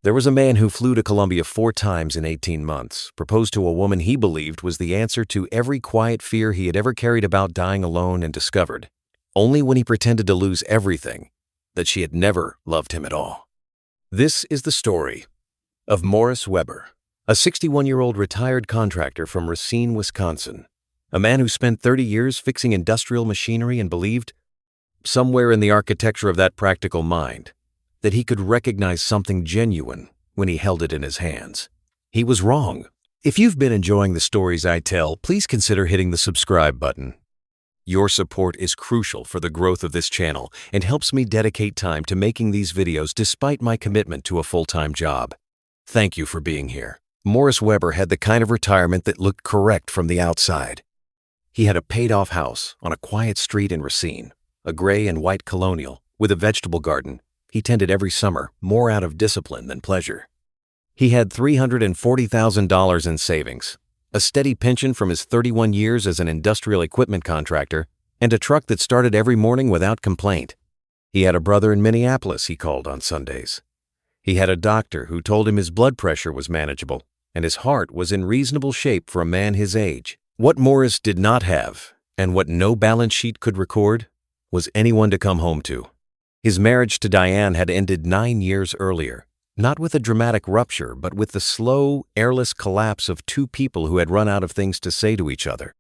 There was a man who flew to Colombia 4 times in 18 months, proposed to a woman he believed was the answer to every quiet fear he had ever carried about dying alone, and discovered, only when he pretended to lose everything, that she had never loved him at all. This is the story of Morris Weber, a 61-year-old retired contractor from Racine, Wisconsin, a man who spent 30 years fixing industrial machinery and believed, somewhere in the architecture of that practical mind, that he could recognize something genuine when he held it in his hands. He was wrong. If you've been enjoying the stories I tell, please consider hitting the subscribe button. Your support is crucial for the growth of this channel and helps me dedicate time to making these videos despite my commitment to a full-time job. Thank you for being here. Morris Weber had the kind of retirement that looked correct from the outside. He had a paid-off house on a quiet street in Racine, a gray and white colonial with a vegetable garden he tended every summer, more out of discipline than pleasure. He had $340,000 in savings, a steady pension from his 31 years as an industrial equipment contractor, and a truck that started every morning without complaint. He had a brother in Minneapolis he called on Sundays. He had a doctor who told him his blood pressure was manageable, and his heart was in reasonable shape for a man his age. What Morris did not have, and what no balance sheet could record, was anyone to come home to. His marriage to Diane had ended 9 years earlier, not with a dramatic rupture, but with the slow, airless collapse of 2 people who had run out of things to say to each other.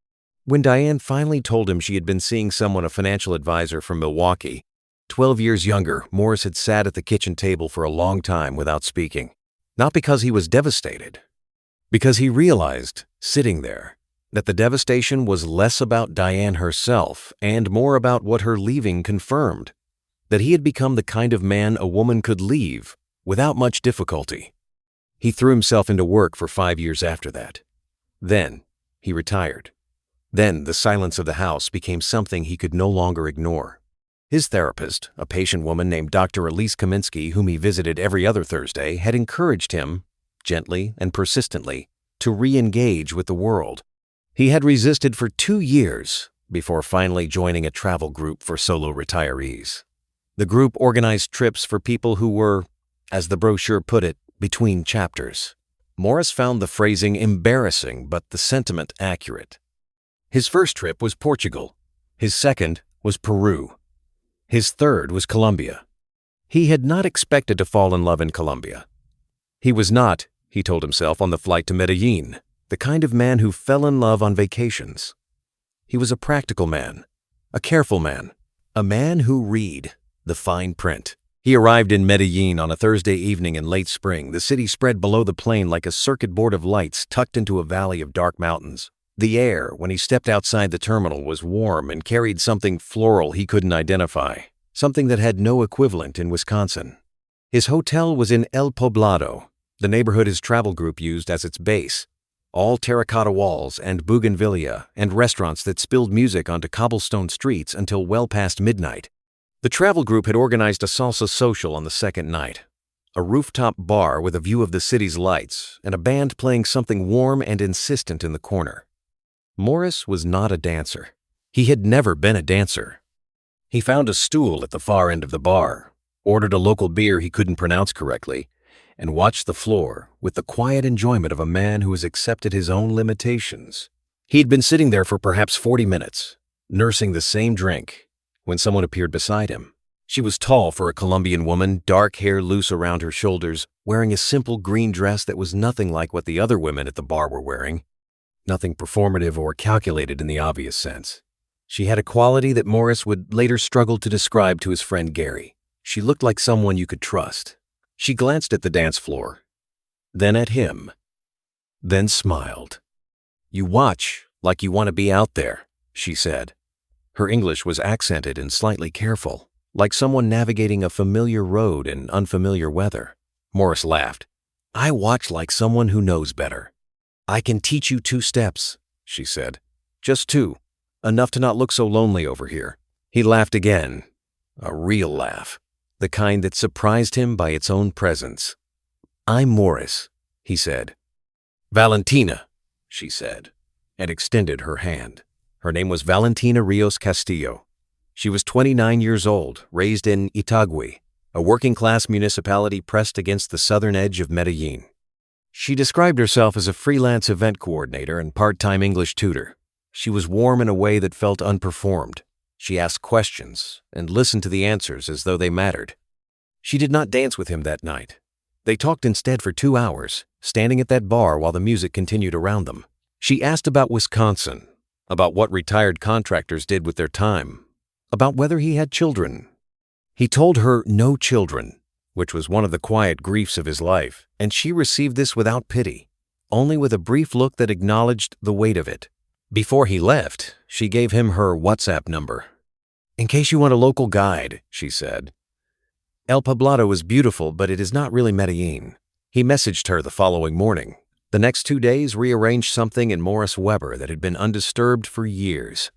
When Diane finally told him she had been seeing someone, a financial advisor from Milwaukee, 12 years younger, Morris had sat at the kitchen table for a long time without speaking. Not because he was devastated, because he realized, sitting there, that the devastation was less about Diane herself and more about what her leaving confirmed, that he had become the kind of man a woman could leave without much difficulty. He threw himself into work for 5 years after that. Then he retired. Then the silence of the house became something he could no longer ignore. His therapist, a patient woman named Dr. Elise Kaminsky, whom he visited every other Thursday, had encouraged him, gently and persistently, to re-engage with the world. He had resisted for 2 years before finally joining a travel group for solo retirees. The group organized trips for people who were, as the brochure put it, between chapters. Morris found the phrasing embarrassing, but the sentiment accurate. His first trip was Portugal. His second was Peru. His third was Colombia. He had not expected to fall in love in Colombia. He was not, he told himself on the flight to Medellin, the kind of man who fell in love on vacations. He was a practical man, a careful man, a man who read the fine print. He arrived in Medellin on a Thursday evening in late spring, the city spread below the plain like a circuit board of lights tucked into a valley of dark mountains. The air, when he stepped outside the terminal, was warm and carried something floral he couldn't identify, something that had no equivalent in Wisconsin. His hotel was in El Poblado, the neighborhood his travel group used as its base. All terracotta walls and bougainvillea and restaurants that spilled music onto cobblestone streets until well past midnight. The travel group had organized a salsa social on the second night, a rooftop bar with a view of the city's lights and a band playing something warm and insistent in the corner. Morris was not a dancer. He had never been a dancer. He found a stool at the far end of the bar, ordered a local beer he couldn't pronounce correctly, and watched the floor with the quiet enjoyment of a man who has accepted his own limitations. He'd been sitting there for perhaps 40 minutes, nursing the same drink, when someone appeared beside him. She was tall for a Colombian woman, dark hair loose around her shoulders, wearing a simple green dress that was nothing like what the other women at the bar were wearing, nothing performative or calculated in the obvious sense. She had a quality that Morris would later struggle to describe to his friend Gary. She looked like someone you could trust. She glanced at the dance floor, then at him, then smiled. "You watch like you want to be out there," she said. Her English was accented and slightly careful, like someone navigating a familiar road in unfamiliar weather. Morris laughed. "I watch like someone who knows better. I can teach you 2 steps, she said. "Just 2, enough to not look so lonely over here." He laughed again, a real laugh, the kind that surprised him by its own presence. "I'm Morris," he said. "Valentina," she said, and extended her hand. Her name was Valentina Rios Castillo. She was 29 years old, raised in Itagüí, a working-class municipality pressed against the southern edge of Medellin. She described herself as a freelance event coordinator and part-time English tutor. She was warm in a way that felt unperformed. She asked questions and listened to the answers as though they mattered. She did not dance with him that night. They talked instead for 2 hours, standing at that bar while the music continued around them. She asked about Wisconsin, about what retired contractors did with their time, about whether he had children. He told her no children, which was one of the quiet griefs of his life, and she received this without pity, only with a brief look that acknowledged the weight of it. Before he left, she gave him her WhatsApp number. "In case you want a local guide," she said. El Poblado is beautiful, but it is not really Medellin. He messaged her the following morning. The next 2 days rearranged something in Morris Weber that had been undisturbed for years.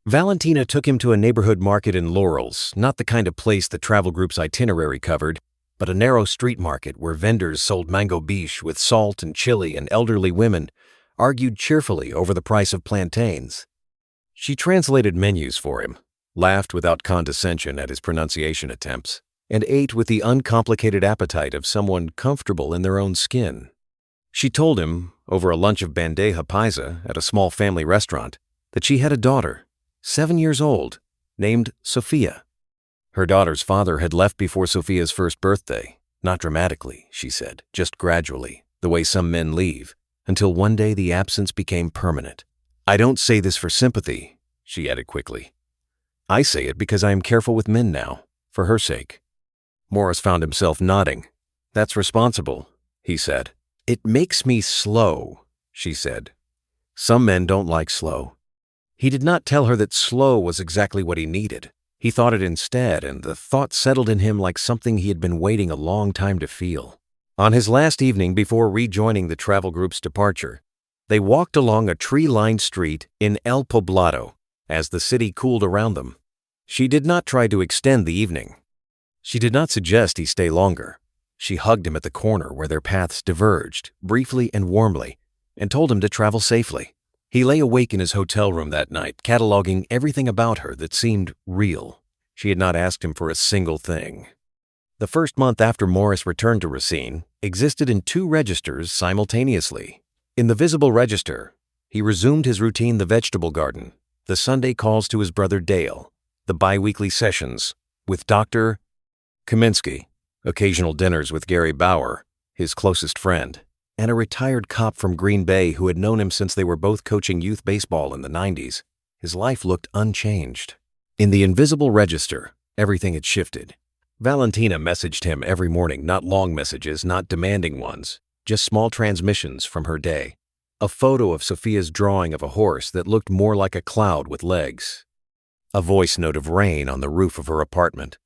Valentina took him to a neighborhood market in Laurels, not the kind of place the travel group's itinerary covered, but a narrow street market where vendors sold mango biche with salt and chili, and elderly women argued cheerfully over the price of plantains. She translated menus for him, laughed without condescension at his pronunciation attempts, and ate with the uncomplicated appetite of someone comfortable in their own skin. She told him, over a lunch of bandeja paisa at a small family restaurant, that she had a daughter, 7 years old, named Sophia. Her daughter's father had left before Sophia's first birthday, not dramatically, she said, just gradually, the way some men leave, until one day the absence became permanent. "I don't say this for sympathy," she added quickly. "I say it because I am careful with men now, for her sake." Morris found himself nodding. "That's responsible," he said. "It makes me slow," she said. "Some men don't like slow." He did not tell her that slow was exactly what he needed. He thought it instead, and the thought settled in him like something he had been waiting a long time to feel. On his last evening before rejoining the travel group's departure, they walked along a tree-lined street in El Poblado as the city cooled around them. She did not try to extend the evening. She did not suggest he stay longer. She hugged him at the corner where their paths diverged, briefly and warmly, and told him to travel safely. He lay awake in his hotel room that night, cataloging everything about her that seemed real. She had not asked him for a single thing. The first month after Morris returned to Racine existed in 2 registers simultaneously. In the visible register, he resumed his routine: the vegetable garden, the Sunday calls to his brother Dale, the bi-weekly sessions with Dr. Kaminsky, occasional dinners with Gary Bauer, his closest friend, and a retired cop from Green Bay who had known him since they were both coaching youth baseball in the 90s. His life looked unchanged. In the invisible register, everything had shifted. Valentina messaged him every morning, not long messages, not demanding ones, just small transmissions from her day. A photo of Sophia's drawing of a horse that looked more like a cloud with legs. A voice note of rain on the roof of her apartment.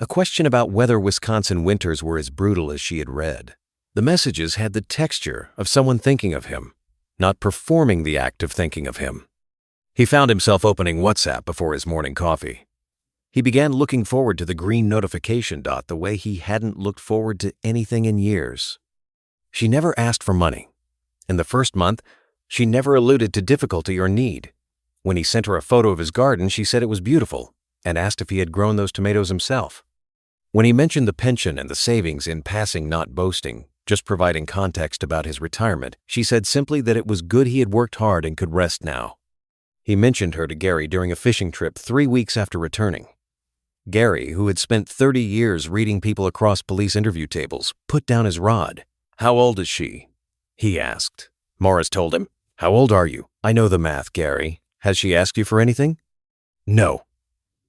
A question about whether Wisconsin winters were as brutal as she had read. The messages had the texture of someone thinking of him, not performing the act of thinking of him. He found himself opening WhatsApp before his morning coffee. He began looking forward to the green notification dot the way he hadn't looked forward to anything in years. She never asked for money. In the first month, she never alluded to difficulty or need. When he sent her a photo of his garden, she said it was beautiful and asked if he had grown those tomatoes himself. When he mentioned the pension and the savings, in passing, not boasting, just providing context about his retirement, she said simply that it was good he had worked hard and could rest now. He mentioned her to Gary during a fishing trip 3 weeks after returning. Gary, who had spent 30 years reading people across police interview tables, put down his rod. "How old is she?" he asked. Morris told him. "How old are you?" "I know the math, Gary. Has she asked you for anything?" "No."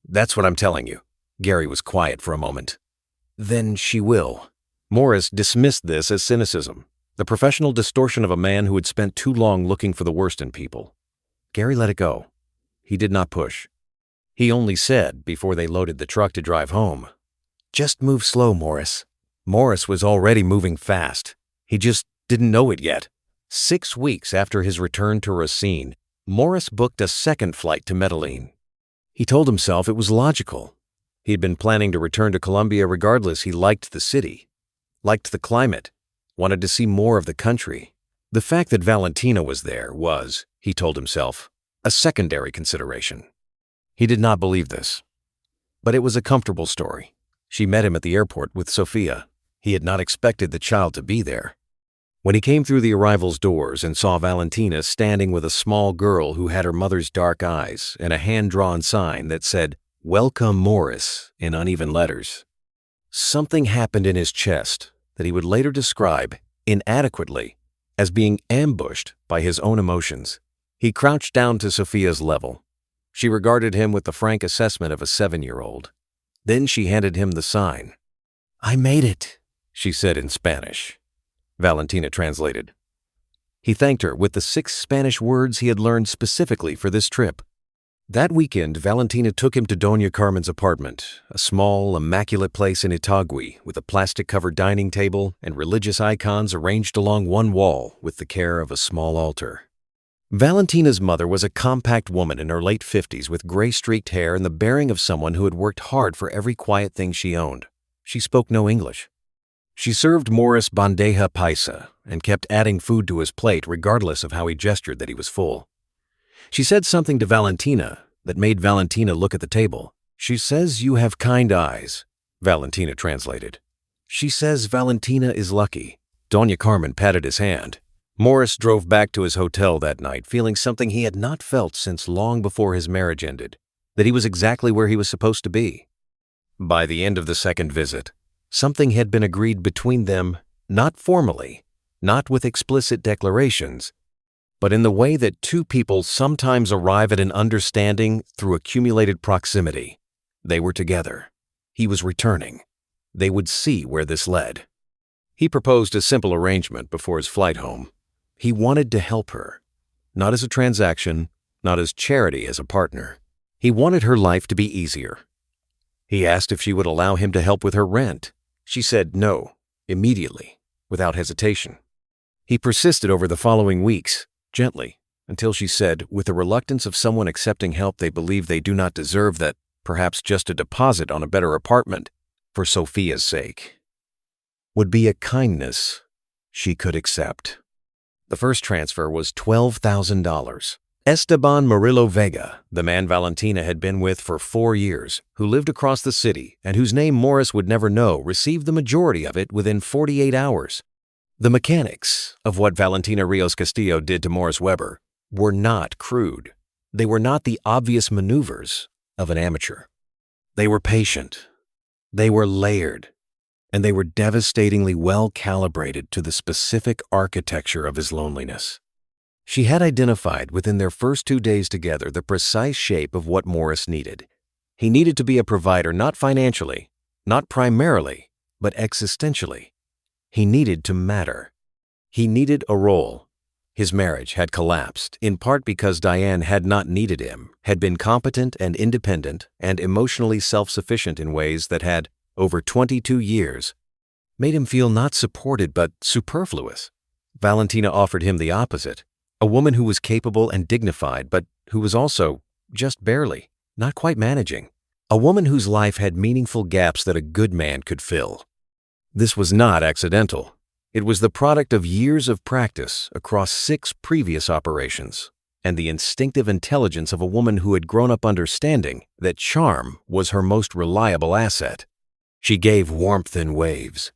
"That's what I'm telling you." Gary was quiet for a moment. "Then she will." Morris dismissed this as cynicism, the professional distortion of a man who had spent too long looking for the worst in people. Gary let it go. He did not push. He only said, before they loaded the truck to drive home, "Just move slow, Morris." Morris was already moving fast. He just didn't know it yet. 6 weeks after his return to Racine, Morris booked a second flight to Medellin. He told himself it was logical. He had been planning to return to Colombia regardless. He liked the city, liked the climate, wanted to see more of the country. The fact that Valentina was there was, he told himself, a secondary consideration. He did not believe this, but it was a comfortable story. She met him at the airport with Sophia. He had not expected the child to be there. When he came through the arrival's doors and saw Valentina standing with a small girl who had her mother's dark eyes and a hand-drawn sign that said, "Welcome Morris," in uneven letters, something happened in his chest that he would later describe, inadequately, as being ambushed by his own emotions. He crouched down to Sophia's level. She regarded him with the frank assessment of a 7-year-old. Then she handed him the sign. "I made it," she said in Spanish. Valentina translated. He thanked her with the 6 Spanish words he had learned specifically for this trip. That weekend, Valentina took him to Doña Carmen's apartment, a small, immaculate place in Itagüí with a plastic-covered dining table and religious icons arranged along one wall with the care of a small altar. Valentina's mother was a compact woman in her late 50s with gray-streaked hair and the bearing of someone who had worked hard for every quiet thing she owned. She spoke no English. She served Morris bandeja paisa and kept adding food to his plate regardless of how he gestured that he was full. She said something to Valentina that made Valentina look at the table. "She says you have kind eyes," Valentina translated. "She says Valentina is lucky." Doña Carmen patted his hand. Morris drove back to his hotel that night feeling something he had not felt since long before his marriage ended, that he was exactly where he was supposed to be. By the end of the second visit, something had been agreed between them, not formally, not with explicit declarations, but in the way that two people sometimes arrive at an understanding through accumulated proximity. They were together. He was returning. They would see where this led. He proposed a simple arrangement before his flight home. He wanted to help her, not as a transaction, not as charity, as a partner. He wanted her life to be easier. He asked if she would allow him to help with her rent. She said no, immediately, without hesitation. He persisted over the following weeks, gently, until she said, with the reluctance of someone accepting help they believe they do not deserve, that perhaps just a deposit on a better apartment, for Sophia's sake, would be a kindness she could accept. The first transfer was $12,000. Esteban Murillo Vega, the man Valentina had been with for 4 years, who lived across the city and whose name Morris would never know, received the majority of it within 48 hours. The mechanics of what Valentina Rios Castillo did to Morris Weber were not crude. They were not the obvious maneuvers of an amateur. They were patient. They were layered. And they were devastatingly well calibrated to the specific architecture of his loneliness. She had identified within their first 2 days together the precise shape of what Morris needed. He needed to be a provider not financially, not primarily, but existentially. He needed to matter. He needed a role. His marriage had collapsed, in part because Diane had not needed him, had been competent and independent and emotionally self-sufficient in ways that had, over 22 years, made him feel not supported but superfluous. Valentina offered him the opposite, a woman who was capable and dignified but who was also, just barely, not quite managing. A woman whose life had meaningful gaps that a good man could fill. This was not accidental. It was the product of years of practice across 6 previous operations and the instinctive intelligence of a woman who had grown up understanding that charm was her most reliable asset. She gave warmth in waves.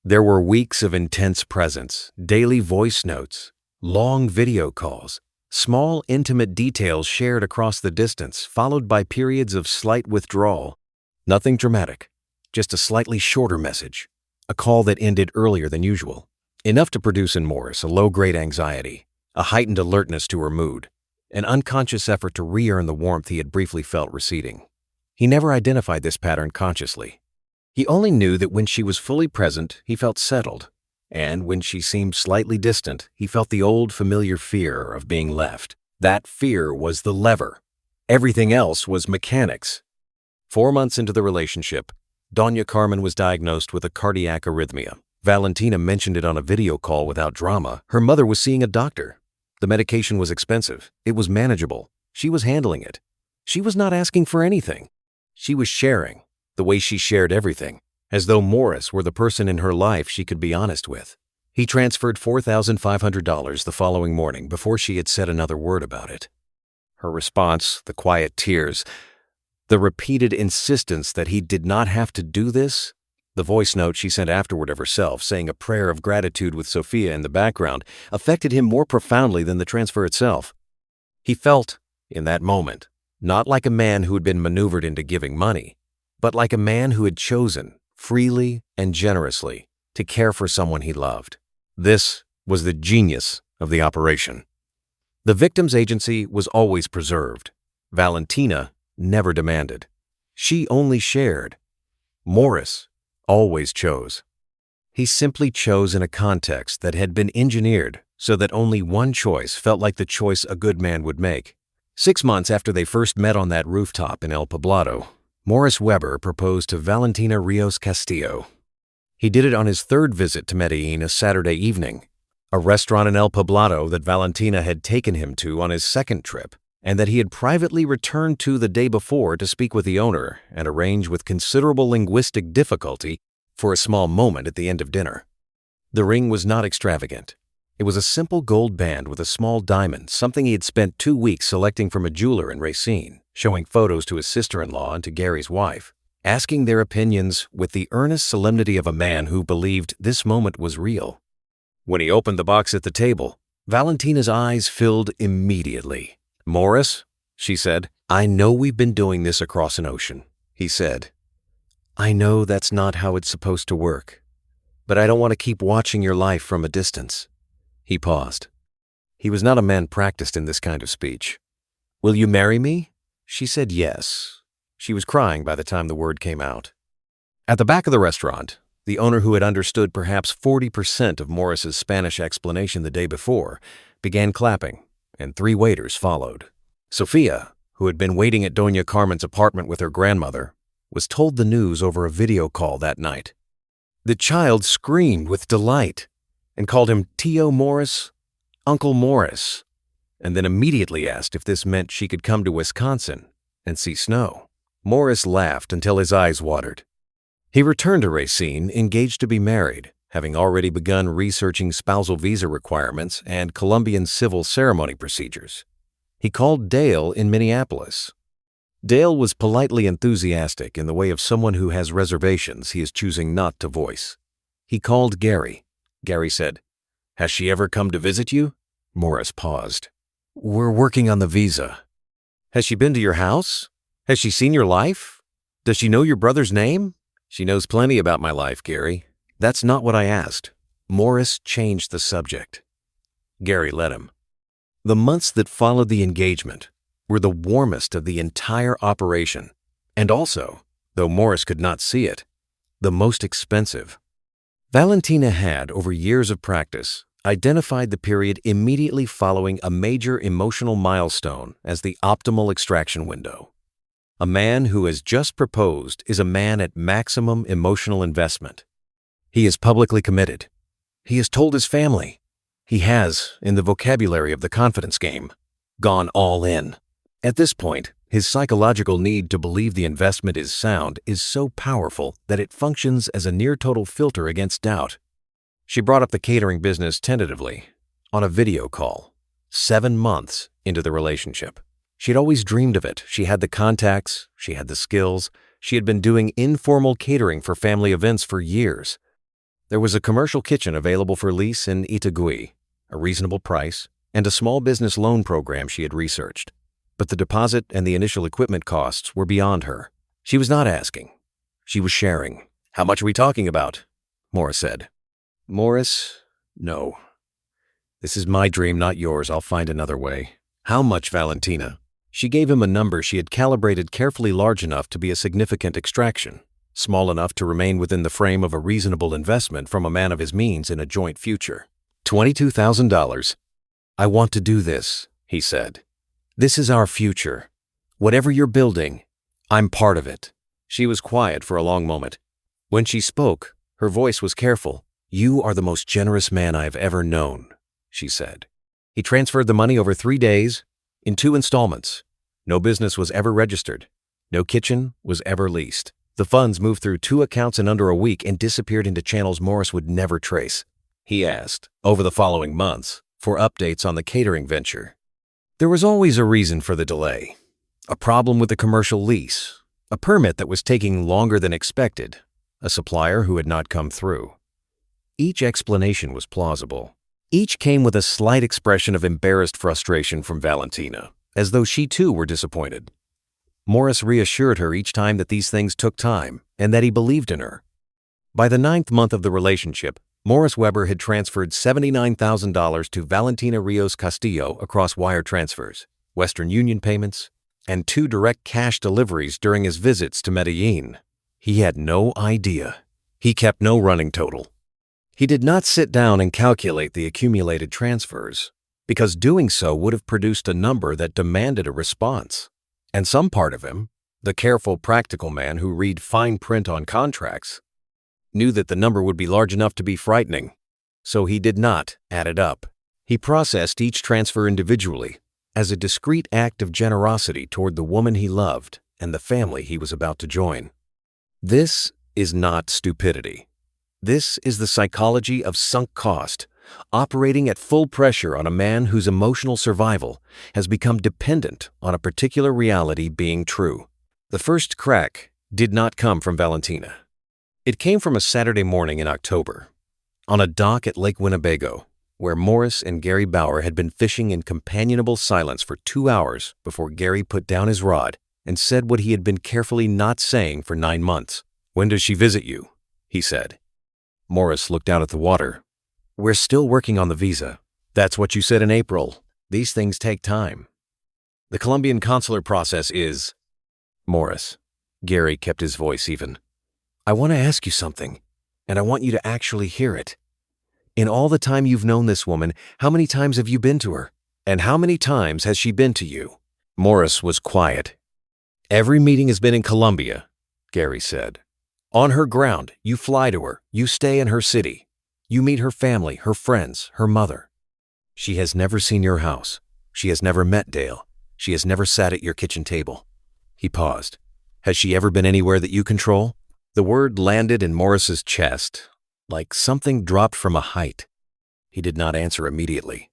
There were weeks of intense presence, daily voice notes, long video calls, small intimate details shared across the distance, followed by periods of slight withdrawal. Nothing dramatic, just a slightly shorter message, a call that ended earlier than usual. Enough to produce in Morris a low-grade anxiety, a heightened alertness to her mood, an unconscious effort to re-earn the warmth he had briefly felt receding. He never identified this pattern consciously. He only knew that when she was fully present, he felt settled, and when she seemed slightly distant, he felt the old familiar fear of being left. That fear was the lever. Everything else was mechanics. 4 months into the relationship, Doña Carmen was diagnosed with a cardiac arrhythmia. Valentina mentioned it on a video call without drama. Her mother was seeing a doctor. The medication was expensive. It was manageable. She was handling it. She was not asking for anything. She was sharing, the way she shared everything, as though Morris were the person in her life she could be honest with. He transferred $4,500 the following morning before she had said another word about it. Her response, the quiet tears, The repeated insistence that he did not have to do this, the voice note she sent afterward of herself saying a prayer of gratitude with Sophia in the background, affected him more profoundly than the transfer itself. He felt, in that moment, not like a man who had been maneuvered into giving money, but like a man who had chosen, freely and generously, to care for someone he loved. This was the genius of the operation. The victim's agency was always preserved. Valentina never demanded. She only shared. Morris always chose. He simply chose in a context that had been engineered so that only one choice felt like the choice a good man would make. 6 months after they first met on that rooftop in El Poblado, Morris Weber proposed to Valentina Rios Castillo. He did it on his third visit to Medellin a Saturday evening, a restaurant in El Poblado that Valentina had taken him to on his second trip, and that he had privately returned to the day before to speak with the owner and arrange with considerable linguistic difficulty for a small moment at the end of dinner. The ring was not extravagant. It was a simple gold band with a small diamond, something he had spent 2 weeks selecting from a jeweler in Racine, showing photos to his sister-in-law and to Gary's wife, asking their opinions with the earnest solemnity of a man who believed this moment was real. When he opened the box at the table, Valentina's eyes filled immediately. "Morris," she said, "I know we've been doing this across an ocean," he said. "I know that's not how it's supposed to work, but I don't want to keep watching your life from a distance." He paused. He was not a man practiced in this kind of speech. "Will you marry me?" She said yes. She was crying by the time the word came out. At the back of the restaurant, the owner, who had understood perhaps 40% of Morris's Spanish explanation the day before, began clapping, and 3 waiters followed. Sophia, who had been waiting at Doña Carmen's apartment with her grandmother, was told the news over a video call that night. The child screamed with delight and called him Tio Morris, Uncle Morris, and then immediately asked if this meant she could come to Wisconsin and see snow. Morris laughed until his eyes watered. He returned to Racine, engaged to be married, having already begun researching spousal visa requirements and Colombian civil ceremony procedures. He called Dale in Minneapolis. Dale was politely enthusiastic in the way of someone who has reservations he is choosing not to voice. He called Gary. Gary said, "Has she ever come to visit you?" Morris paused. "We're working on the visa." "Has she been to your house? Has she seen your life? Does she know your brother's name?" "She knows plenty about my life, Gary. That's not what I asked." Morris changed the subject. Gary let him. The months that followed the engagement were the warmest of the entire operation, and also, though Morris could not see it, the most expensive. Valentina had, over years of practice, identified the period immediately following a major emotional milestone as the optimal extraction window. A man who has just proposed is a man at maximum emotional investment. He is publicly committed. He has told his family. He has, in the vocabulary of the confidence game, gone all in. At this point, his psychological need to believe the investment is sound is so powerful that it functions as a near-total filter against doubt. She brought up the catering business tentatively, on a video call, 7 months into the relationship. She had always dreamed of it. She had the contacts, she had the skills, she had been doing informal catering for family events for years. There was a commercial kitchen available for lease in Itagüí, a reasonable price, and a small business loan program she had researched. But the deposit and the initial equipment costs were beyond her. She was not asking. She was sharing. "How much are we talking about?" Morris said. "Morris, no. This is my dream, not yours. I'll find another way." "How much, Valentina?" She gave him a number she had calibrated carefully, large enough to be a significant extraction, small enough to remain within the frame of a reasonable investment from a man of his means in a joint future. $22,000. "I want to do this," he said. "This is our future. Whatever you're building, I'm part of it." She was quiet for a long moment. When she spoke, her voice was careful. "You are the most generous man I have ever known," she said. He transferred the money over 3 days, in 2 installments. No business was ever registered. No kitchen was ever leased. The funds moved through 2 accounts in under a week and disappeared into channels Morris would never trace. He asked, over the following months, for updates on the catering venture. There was always a reason for the delay. A problem with the commercial lease, a permit that was taking longer than expected, a supplier who had not come through. Each explanation was plausible. Each came with a slight expression of embarrassed frustration from Valentina, as though she too were disappointed. Morris reassured her each time that these things took time and that he believed in her. By the 9th month of the relationship, Morris Weber had transferred $79,000 to Valentina Rios Castillo across wire transfers, Western Union payments, and 2 direct cash deliveries during his visits to Medellin. He had no idea. He kept no running total. He did not sit down and calculate the accumulated transfers, because doing so would have produced a number that demanded a response. And some part of him, the careful, practical man who read fine print on contracts, knew that the number would be large enough to be frightening. So he did not add it up. He processed each transfer individually as a discreet act of generosity toward the woman he loved and the family he was about to join. This is not stupidity. This is the psychology of sunk cost, operating at full pressure on a man whose emotional survival has become dependent on a particular reality being true. The first crack did not come from Valentina. It came from a Saturday morning in October, on a dock at Lake Winnebago, where Morris and Gary Bauer had been fishing in companionable silence for 2 hours before Gary put down his rod and said what he had been carefully not saying for 9 months. "When does she visit you?" he said. Morris looked out at the water. "We're still working on the visa." "That's what you said in April. These things take time." "The Colombian consular process is—" "Morris." Gary kept his voice even. "I want to ask you something, and I want you to actually hear it. In all the time you've known this woman, how many times have you been to her? And how many times has she been to you?" Morris was quiet. "Every meeting has been in Colombia," Gary said. "On her ground, you fly to her, you stay in her city. You meet her family, her friends, her mother. She has never seen your house. She has never met Dale. She has never sat at your kitchen table." He paused. "Has she ever been anywhere that you control?" The word landed in Morris's chest, like something dropped from a height. He did not answer immediately.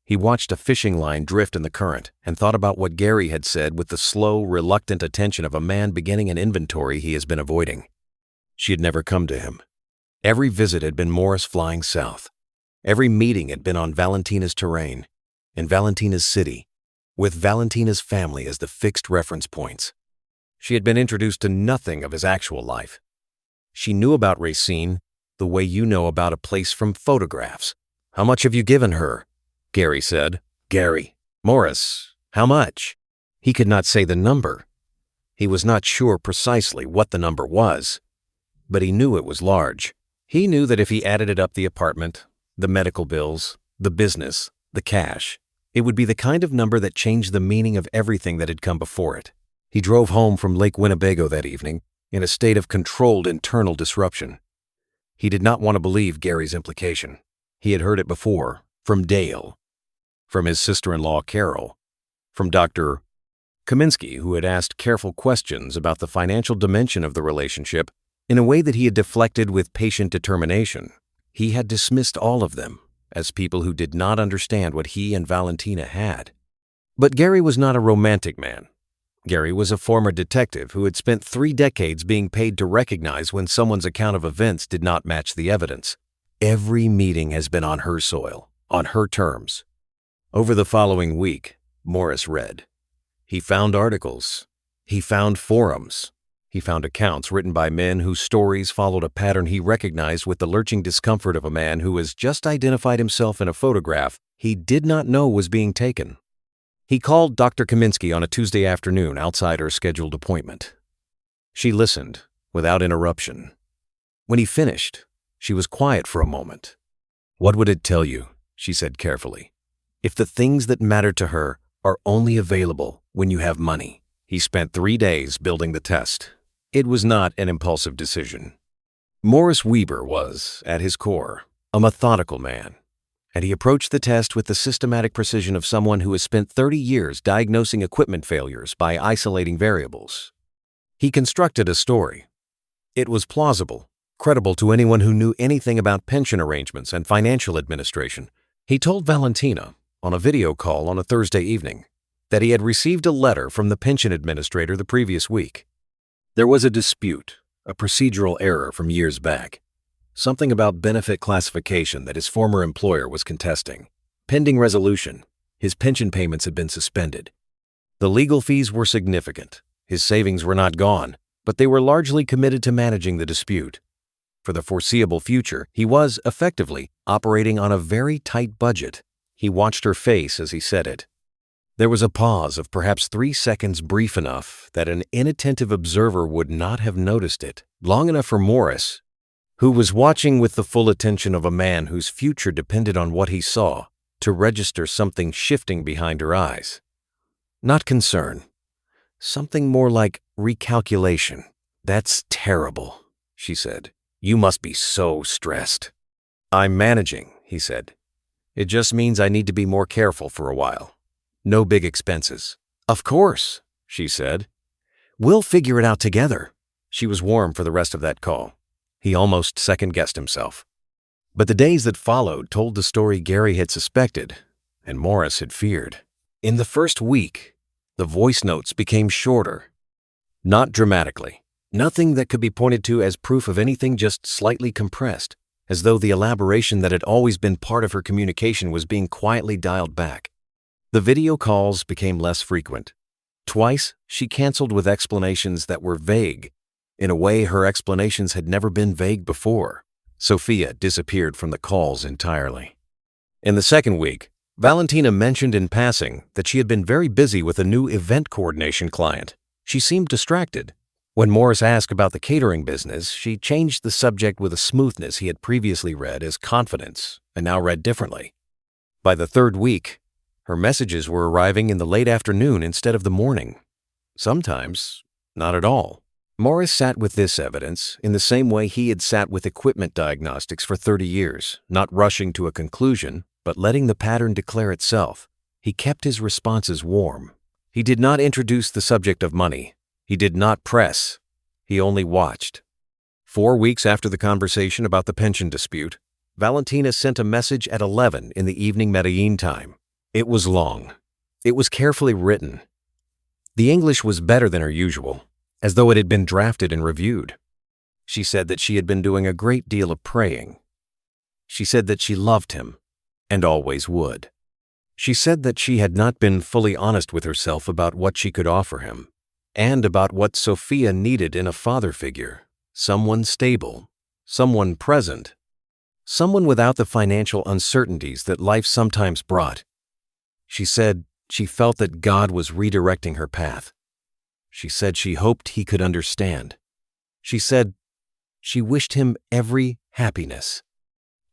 He watched a fishing line drift in the current and thought about what Gary had said with the slow, reluctant attention of a man beginning an inventory he has been avoiding. She had never come to him. Every visit had been Morris flying south. Every meeting had been on Valentina's terrain, in Valentina's city, with Valentina's family as the fixed reference points. She had been introduced to nothing of his actual life. She knew about Racine the way you know about a place from photographs. "How much have you given her?" Gary said. "Gary." "Morris, how much?" He could not say the number. He was not sure precisely what the number was, but he knew it was large. He knew that if he added it up, the apartment, the medical bills, the business, the cash, it would be the kind of number that changed the meaning of everything that had come before it. He drove home from Lake Winnebago that evening in a state of controlled internal disruption. He did not want to believe Gary's implication. He had heard it before, from Dale, from his sister-in-law Carol, from Dr. Kaminsky, who had asked careful questions about the financial dimension of the relationship in a way that he had deflected with patient determination. He had dismissed all of them as people who did not understand what he and Valentina had. But Gary was not a romantic man. Gary was a former detective who had spent 3 decades being paid to recognize when someone's account of events did not match the evidence. Every meeting has been on her soil, on her terms. Over the following week, Morris read. He found articles. He found forums. He found accounts written by men whose stories followed a pattern he recognized with the lurching discomfort of a man who has just identified himself in a photograph he did not know was being taken. He called Dr. Kaminsky on a Tuesday afternoon outside her scheduled appointment. She listened without interruption. When he finished, she was quiet for a moment. "What would it tell you?" she said carefully. "If the things that matter to her are only available when you have money." He spent 3 days building the test. It was not an impulsive decision. Morris Weber was, at his core, a methodical man, and he approached the test with the systematic precision of someone who has spent 30 years diagnosing equipment failures by isolating variables. He constructed a story. It was plausible, credible to anyone who knew anything about pension arrangements and financial administration. He told Valentina, on a video call on a Thursday evening, that he had received a letter from the pension administrator the previous week. There was a dispute, a procedural error from years back. Something about benefit classification that his former employer was contesting. Pending resolution, his pension payments had been suspended. The legal fees were significant. His savings were not gone, but they were largely committed to managing the dispute. For the foreseeable future, he was, effectively, operating on a very tight budget. He watched her face as he said it. There was a pause of perhaps 3 seconds, brief enough that an inattentive observer would not have noticed it, long enough for Morris, who was watching with the full attention of a man whose future depended on what he saw, to register something shifting behind her eyes. Not concern. Something more like recalculation. "That's terrible," she said. "You must be so stressed." "I'm managing," he said. "It just means I need to be more careful for a while. No big expenses." "Of course," she said. "We'll figure it out together." She was warm for the rest of that call. He almost second-guessed himself. But the days that followed told the story Gary had suspected, and Morris had feared. In the first week, the voice notes became shorter. Not dramatically. Nothing that could be pointed to as proof of anything, just slightly compressed, as though the elaboration that had always been part of her communication was being quietly dialed back. The video calls became less frequent. Twice, she canceled with explanations that were vague. In a way, her explanations had never been vague before. Sophia disappeared from the calls entirely. In the second week, Valentina mentioned in passing that she had been very busy with a new event coordination client. She seemed distracted. When Morris asked about the catering business, she changed the subject with a smoothness he had previously read as confidence and now read differently. By the third week, her messages were arriving in the late afternoon instead of the morning. Sometimes, not at all. Morris sat with this evidence in the same way he had sat with equipment diagnostics for 30 years, not rushing to a conclusion, but letting the pattern declare itself. He kept his responses warm. He did not introduce the subject of money. He did not press. He only watched. 4 weeks after the conversation about the pension dispute, Valentina sent a message at 11 in the evening Medellin time. It was long. It was carefully written. The English was better than her usual, as though it had been drafted and reviewed. She said that she had been doing a great deal of praying. She said that she loved him, and always would. She said that she had not been fully honest with herself about what she could offer him, and about what Sophia needed in a father figure, someone stable, someone present, someone without the financial uncertainties that life sometimes brought. She said she felt that God was redirecting her path. She said she hoped he could understand. She said she wished him every happiness.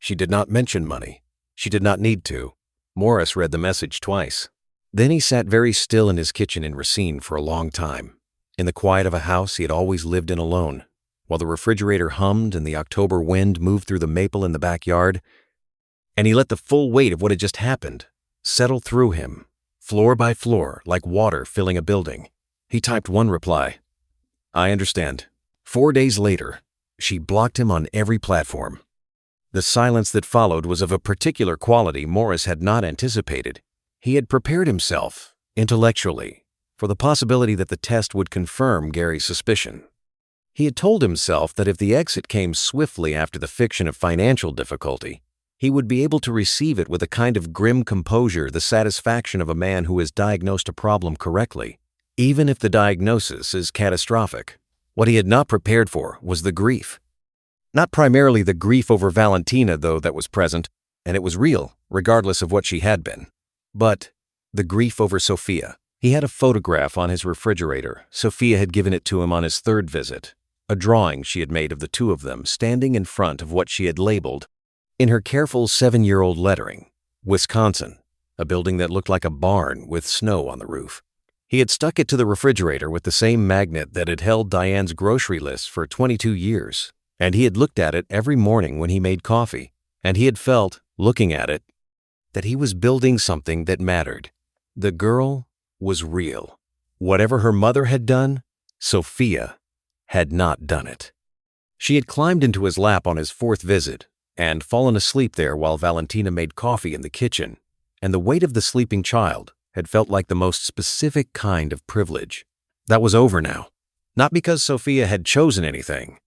She did not mention money. She did not need to. Morris read the message twice. Then he sat very still in his kitchen in Racine for a long time, in the quiet of a house he had always lived in alone, while the refrigerator hummed and the October wind moved through the maple in the backyard, and he let the full weight of what had just happened settle through him, floor by floor, like water filling a building. He typed one reply. "I understand." 4 days later, she blocked him on every platform. The silence that followed was of a particular quality Morris had not anticipated. He had prepared himself, intellectually, for the possibility that the test would confirm Gary's suspicion. He had told himself that if the exit came swiftly after the fiction of financial difficulty, he would be able to receive it with a kind of grim composure, the satisfaction of a man who has diagnosed a problem correctly, even if the diagnosis is catastrophic. What he had not prepared for was the grief. Not primarily the grief over Valentina, though, that was present, and it was real, regardless of what she had been, but the grief over Sophia. He had a photograph on his refrigerator. Sophia had given it to him on his third visit, a drawing she had made of the two of them standing in front of what she had labeled, in her careful 7-year-old lettering, Wisconsin, a building that looked like a barn with snow on the roof. He had stuck it to the refrigerator with the same magnet that had held Diane's grocery list for 22 years, and he had looked at it every morning when he made coffee, and he had felt, looking at it, that he was building something that mattered. The girl was real. Whatever her mother had done, Sophia had not done it. She had climbed into his lap on his 4th visit and fallen asleep there while Valentina made coffee in the kitchen, and the weight of the sleeping child had felt like the most specific kind of privilege. That was over now. Not because Sophia had chosen anything.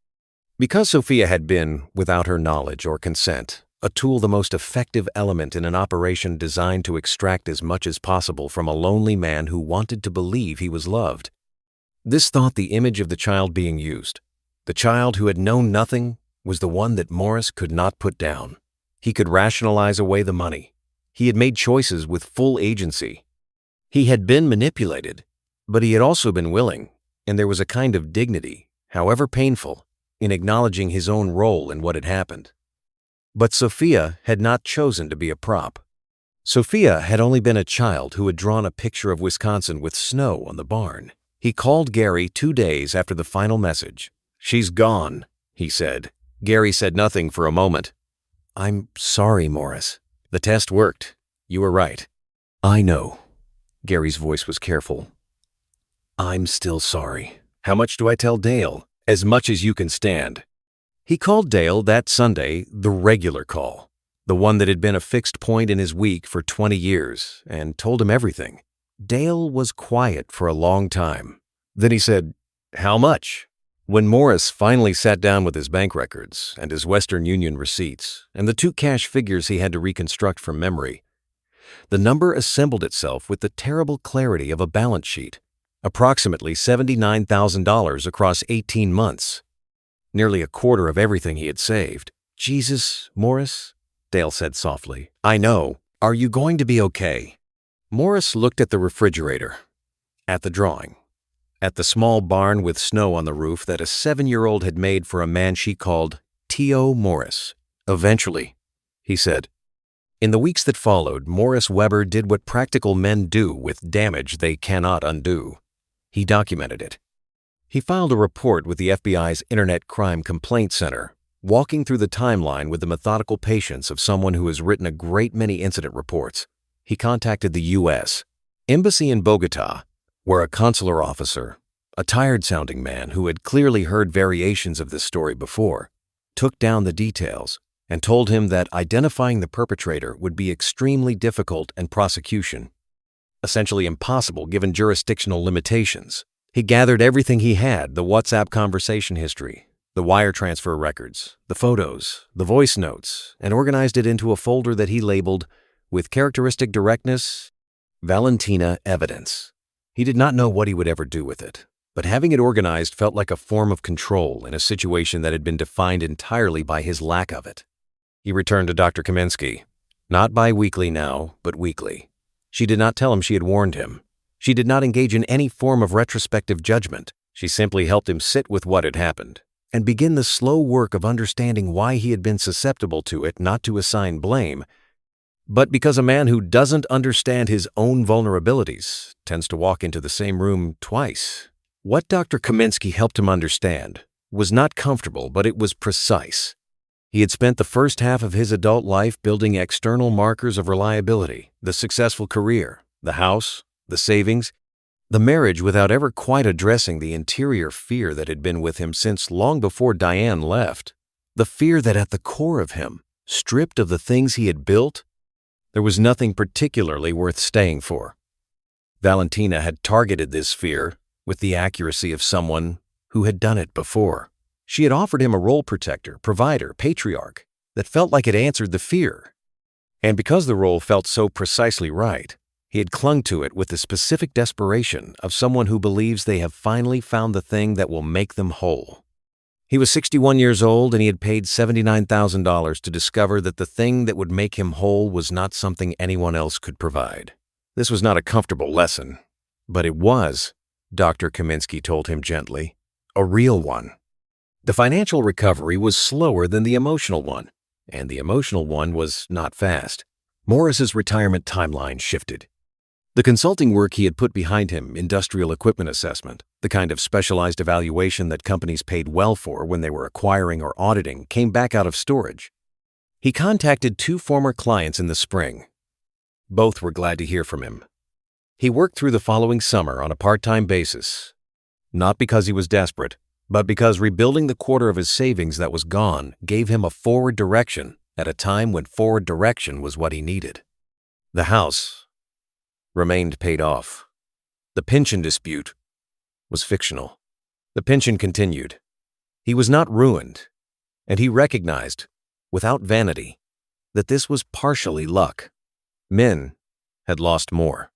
Because Sophia had been, without her knowledge or consent, a tool, the most effective element in an operation designed to extract as much as possible from a lonely man who wanted to believe he was loved. This thought the image of the child being used, the child who had known nothing, was the one that Morris could not put down. He could rationalize away the money. He had made choices with full agency. He had been manipulated, but he had also been willing, and there was a kind of dignity, however painful, in acknowledging his own role in what had happened. But Sophia had not chosen to be a prop. Sophia had only been a child who had drawn a picture of Wisconsin with snow on the barn. He called Gary 2 days after the final message. "She's gone," he said. Gary said nothing for a moment. "I'm sorry, Morris. The test worked. You were right." "I know." Gary's voice was careful. "I'm still sorry. How much do I tell Dale?" "As much as you can stand." He called Dale that Sunday the regular call, the one that had been a fixed point in his week for 20 years, and told him everything. Dale was quiet for a long time. Then he said, "How much?" When Morris finally sat down with his bank records and his Western Union receipts and the 2 cash figures he had to reconstruct from memory, the number assembled itself with the terrible clarity of a balance sheet. Approximately $79,000 across 18 months. Nearly a quarter of everything he had saved. "Jesus, Morris," Dale said softly. "I know. Are you going to be okay?" Morris looked at the refrigerator, at the drawing, at the small barn with snow on the roof that a 7-year-old had made for a man she called T.O. Morris. "Eventually," he said. In the weeks that followed, Morris Weber did what practical men do with damage they cannot undo. He documented it. He filed a report with the FBI's Internet Crime Complaint Center, walking through the timeline with the methodical patience of someone who has written a great many incident reports. He contacted the U.S. Embassy in Bogota, where a consular officer, a tired-sounding man who had clearly heard variations of this story before, took down the details and told him that identifying the perpetrator would be extremely difficult and prosecution essentially impossible given jurisdictional limitations. He gathered everything he had, the WhatsApp conversation history, the wire transfer records, the photos, the voice notes, and organized it into a folder that he labeled, with characteristic directness, Valentina Evidence. He did not know what he would ever do with it, but having it organized felt like a form of control in a situation that had been defined entirely by his lack of it. He returned to Dr. Kaminsky, not bi-weekly now, but weekly. She did not tell him she had warned him. She did not engage in any form of retrospective judgment. She simply helped him sit with what had happened and begin the slow work of understanding why he had been susceptible to it, not to assign blame, but because a man who doesn't understand his own vulnerabilities tends to walk into the same room twice. What Dr. Kaminsky helped him understand was not comfortable, but it was precise. He had spent the first half of his adult life building external markers of reliability, the successful career, the house, the savings, the marriage, without ever quite addressing the interior fear that had been with him since long before Diane left. The fear that at the core of him, stripped of the things he had built, there was nothing particularly worth staying for. Valentina had targeted this fear with the accuracy of someone who had done it before. She had offered him a role protector, provider, patriarch that felt like it answered the fear. And because the role felt so precisely right, he had clung to it with the specific desperation of someone who believes they have finally found the thing that will make them whole. He was 61 years old, and he had paid $79,000 to discover that the thing that would make him whole was not something anyone else could provide. This was not a comfortable lesson, but it was, Dr. Kaminsky told him gently, a real one. The financial recovery was slower than the emotional one, and the emotional one was not fast. Morris's retirement timeline shifted. The consulting work he had put behind him, industrial equipment assessment, the kind of specialized evaluation that companies paid well for when they were acquiring or auditing, came back out of storage. He contacted 2 former clients in the spring. Both were glad to hear from him. He worked through the following summer on a part-time basis, not because he was desperate, but because rebuilding the quarter of his savings that was gone gave him a forward direction at a time when forward direction was what he needed. The house remained paid off. The pension dispute was fictional. The pension continued. He was not ruined, and he recognized, without vanity, that this was partially luck. Men had lost more.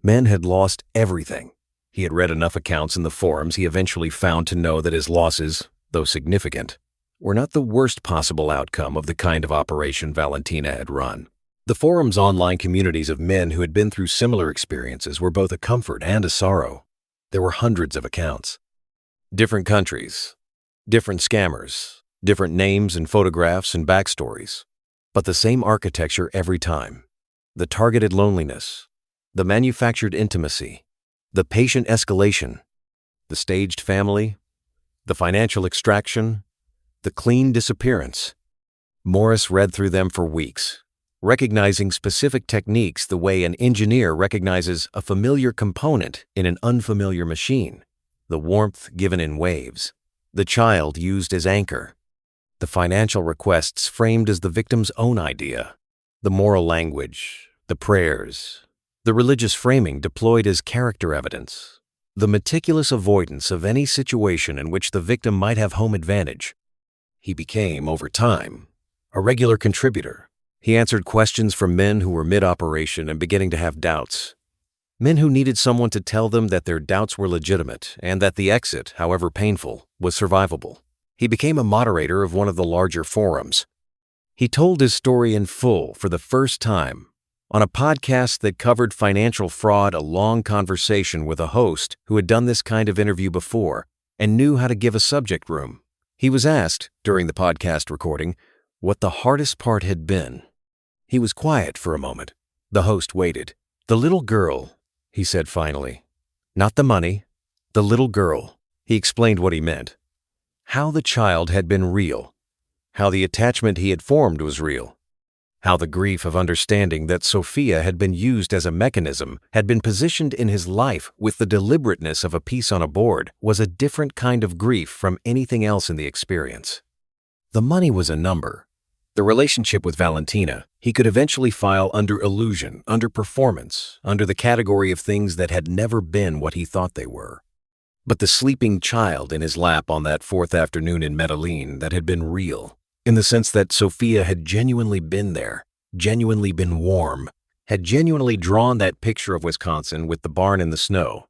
Men had lost everything. He had read enough accounts in the forums he eventually found to know that his losses, though significant, were not the worst possible outcome of the kind of operation Valentina had run. The forum's online communities of men who had been through similar experiences were both a comfort and a sorrow. There were hundreds of accounts. Different countries, different scammers, different names and photographs and backstories, but the same architecture every time. The targeted loneliness, the manufactured intimacy, the patient escalation, the staged family, the financial extraction, the clean disappearance. Morris read through them for weeks, recognizing specific techniques the way an engineer recognizes a familiar component in an unfamiliar machine, the warmth given in waves, the child used as anchor, the financial requests framed as the victim's own idea, the moral language, the prayers, the religious framing deployed as character evidence, the meticulous avoidance of any situation in which the victim might have home advantage. He became, over time, a regular contributor. He answered questions from men who were mid-operation and beginning to have doubts. Men who needed someone to tell them that their doubts were legitimate and that the exit, however painful, was survivable. He became a moderator of one of the larger forums. He told his story in full for the first time on a podcast that covered financial fraud, a long conversation with a host who had done this kind of interview before and knew how to give a subject room. He was asked, during the podcast recording, what the hardest part had been. He was quiet for a moment. The host waited. "The little girl," he said finally. "Not the money, the little girl." He explained what he meant. How the child had been real. How the attachment he had formed was real. How the grief of understanding that Sophia had been used as a mechanism, had been positioned in his life with the deliberateness of a piece on a board, was a different kind of grief from anything else in the experience. The money was a number. The relationship with Valentina, he could eventually file under illusion, under performance, under the category of things that had never been what he thought they were. But the sleeping child in his lap on that fourth afternoon in Medellin, that had been real, in the sense that Sophia had genuinely been there, genuinely been warm, had genuinely drawn that picture of Wisconsin with the barn in the snow.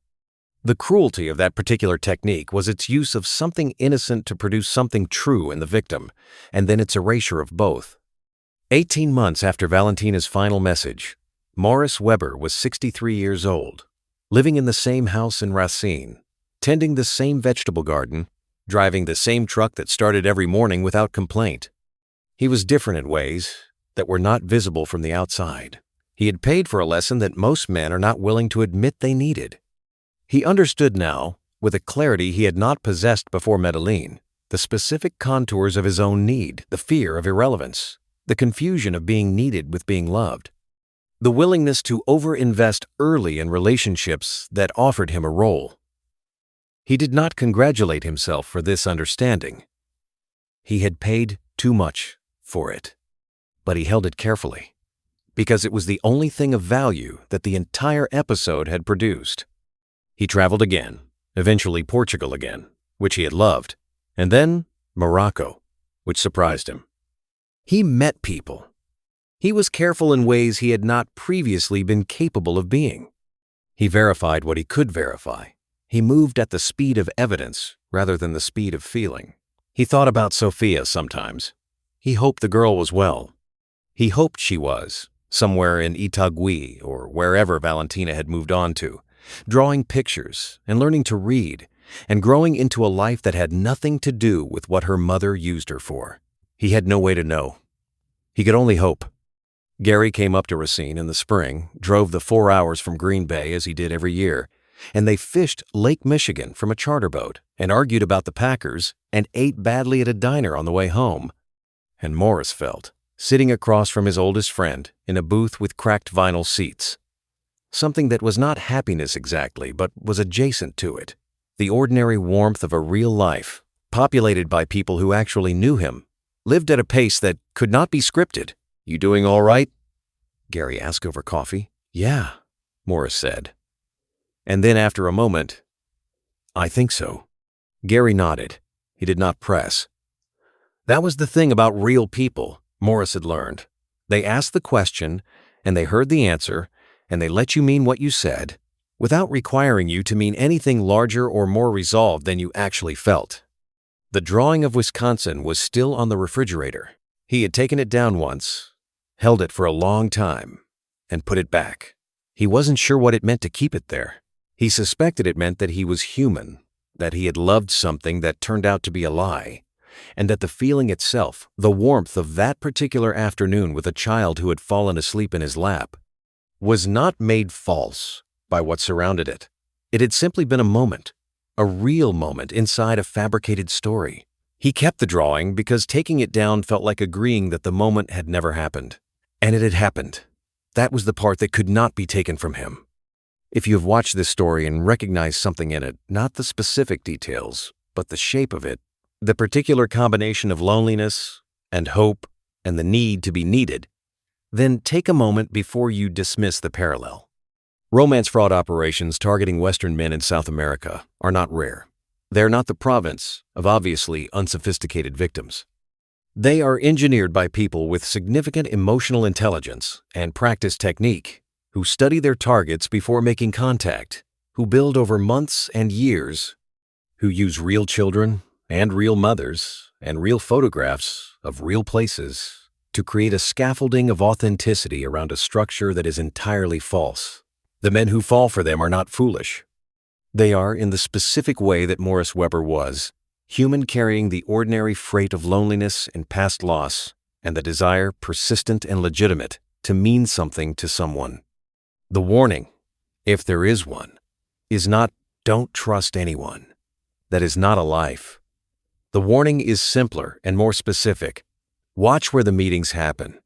The cruelty of that particular technique was its use of something innocent to produce something true in the victim, and then its erasure of both. 18 months after Valentina's final message, Morris Weber was 63 years old, living in the same house in Racine, tending the same vegetable garden, driving the same truck that started every morning without complaint. He was different in ways that were not visible from the outside. He had paid for a lesson that most men are not willing to admit they needed. He understood now, with a clarity he had not possessed before Medellin, the specific contours of his own need, the fear of irrelevance, the confusion of being needed with being loved, the willingness to over-invest early in relationships that offered him a role. He did not congratulate himself for this understanding. He had paid too much for it, but he held it carefully, because it was the only thing of value that the entire episode had produced. He traveled again, eventually Portugal again, which he had loved, and then Morocco, which surprised him. He met people. He was careful in ways he had not previously been capable of being. He verified what he could verify. He moved at the speed of evidence rather than the speed of feeling. He thought about Sophia sometimes. He hoped the girl was well. He hoped she was, somewhere in Itagüí or wherever Valentina had moved on to, drawing pictures and learning to read and growing into a life that had nothing to do with what her mother used her for. He had no way to know. He could only hope. Gary came up to Racine in the spring, drove the 4 hours from Green Bay as he did every year, and they fished Lake Michigan from a charter boat and argued about the Packers and ate badly at a diner on the way home. And Morris felt, sitting across from his oldest friend in a booth with cracked vinyl seats, something that was not happiness exactly, but was adjacent to it, the ordinary warmth of a real life, populated by people who actually knew him, lived at a pace that could not be scripted. "You doing all right?" Gary asked over coffee. "Yeah," Morris said. And then after a moment, "I think so." Gary nodded. He did not press. That was the thing about real people, Morris had learned. They asked the question, and they heard the answer, and they let you mean what you said, without requiring you to mean anything larger or more resolved than you actually felt. The drawing of Wisconsin was still on the refrigerator. He had taken it down once, held it for a long time, and put it back. He wasn't sure what it meant to keep it there. He suspected it meant that he was human, that he had loved something that turned out to be a lie, and that the feeling itself, the warmth of that particular afternoon with a child who had fallen asleep in his lap, was not made false by what surrounded it. It had simply been a moment, a real moment inside a fabricated story. He kept the drawing because taking it down felt like agreeing that the moment had never happened. And it had happened. That was the part that could not be taken from him. If you have watched this story and recognized something in it, not the specific details, but the shape of it, the particular combination of loneliness and hope and the need to be needed, then take a moment before you dismiss the parallel. Romance fraud operations targeting Western men in South America are not rare. They are not the province of obviously unsophisticated victims. They are engineered by people with significant emotional intelligence and practice technique, who study their targets before making contact, who build over months and years, who use real children and real mothers and real photographs of real places to create a scaffolding of authenticity around a structure that is entirely false. The men who fall for them are not foolish. They are, in the specific way that Morris Weber was, human carrying the ordinary freight of loneliness and past loss and the desire, persistent and legitimate, to mean something to someone. The warning, if there is one, is not don't trust anyone. That is not a life. The warning is simpler and more specific. Watch where the meetings happen.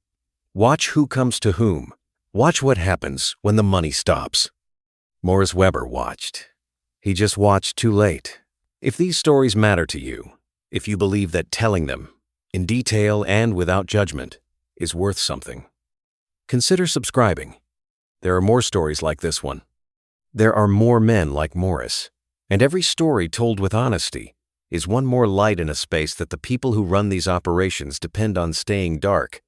Watch who comes to whom. Watch what happens when the money stops. Morris Weber watched. He just watched too late. If these stories matter to you, if you believe that telling them, in detail and without judgment, is worth something, consider subscribing. There are more stories like this one. There are more men like Morris, and every story told with honesty is one more light in a space that the people who run these operations depend on staying dark.